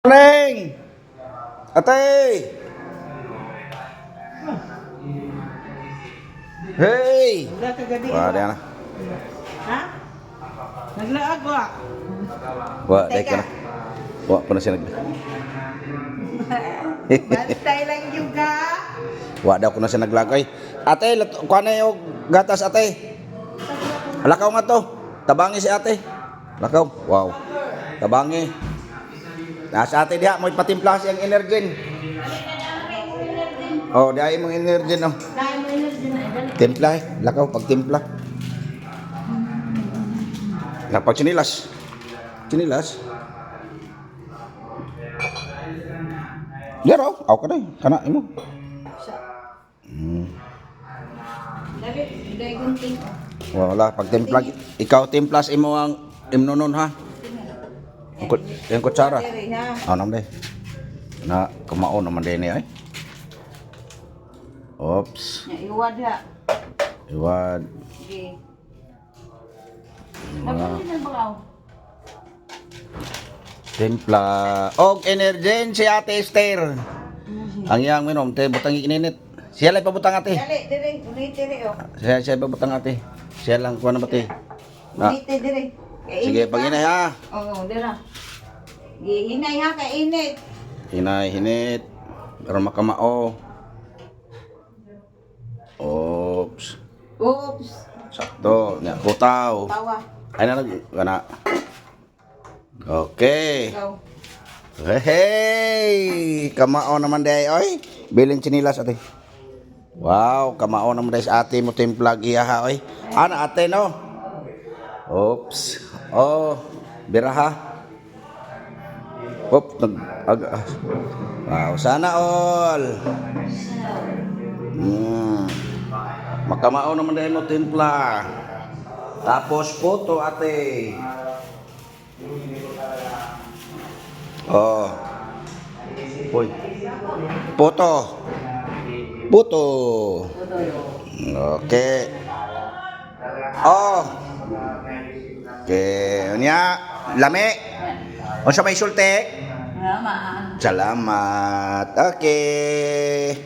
Neng, ate, hey, Udah kagadi wah ka dia ba? na, Ha? Naglaag wa. wah dia Teka. na, wah pernah siya nag, Bantay lang juga. wah daw ko na siya naglagay. Ate, kuha na yung gatas ate. Lakaw nga to, tabangi si ate. Lakaw, wow, tabangi. Nasa ate diha, mo ipatimpla siyang energen. Oh, diha mong energen oh. Dahil mo energy na dali. Timpla eh, lakaw pag timpla. Napag sinilas. Sinilas. Dero, aw ka na kana imo. Dali, dai gunting. Wala pag timpla, ikaw timplas imo ang imnonon ha. Yung kutsara. Diri ha. Nam deh. Na kumao naman din ay. Oops. Nya iwad ha. Iwad. Sige. Dapat din balaw. Timpla. Og energen si Ate Esther. Ang iyang minom, te butang ininit. Siya lang pabutang ate. Dali, diri, unit diri oh. Siya pabutang ate. Siya lang kuha na bati. Na. Unit diri. Kay Sige, init, pag ha? inay ha. Oo, dira. Gihinay ha kay init. Hinay, hinit. Para makamao. Oops. Oops. Sakto. Nya, putaw. Tawa. Ay na gana. Okay. Go. Hey, kamao naman day oy. Bilin chinilas ate. Wow, kamao naman day sa ate mo timplag iya ha oy. Ana ate no. Oops. Oh, biraha. Hop, wow, sana all. Makamao naman day mo timpla. Tapos puto ate. Oh. Uy. Puto. Puto. Okay. Oh. Okay. Nya, lami. O sa may sultek? Salamat. Salamat. Okay.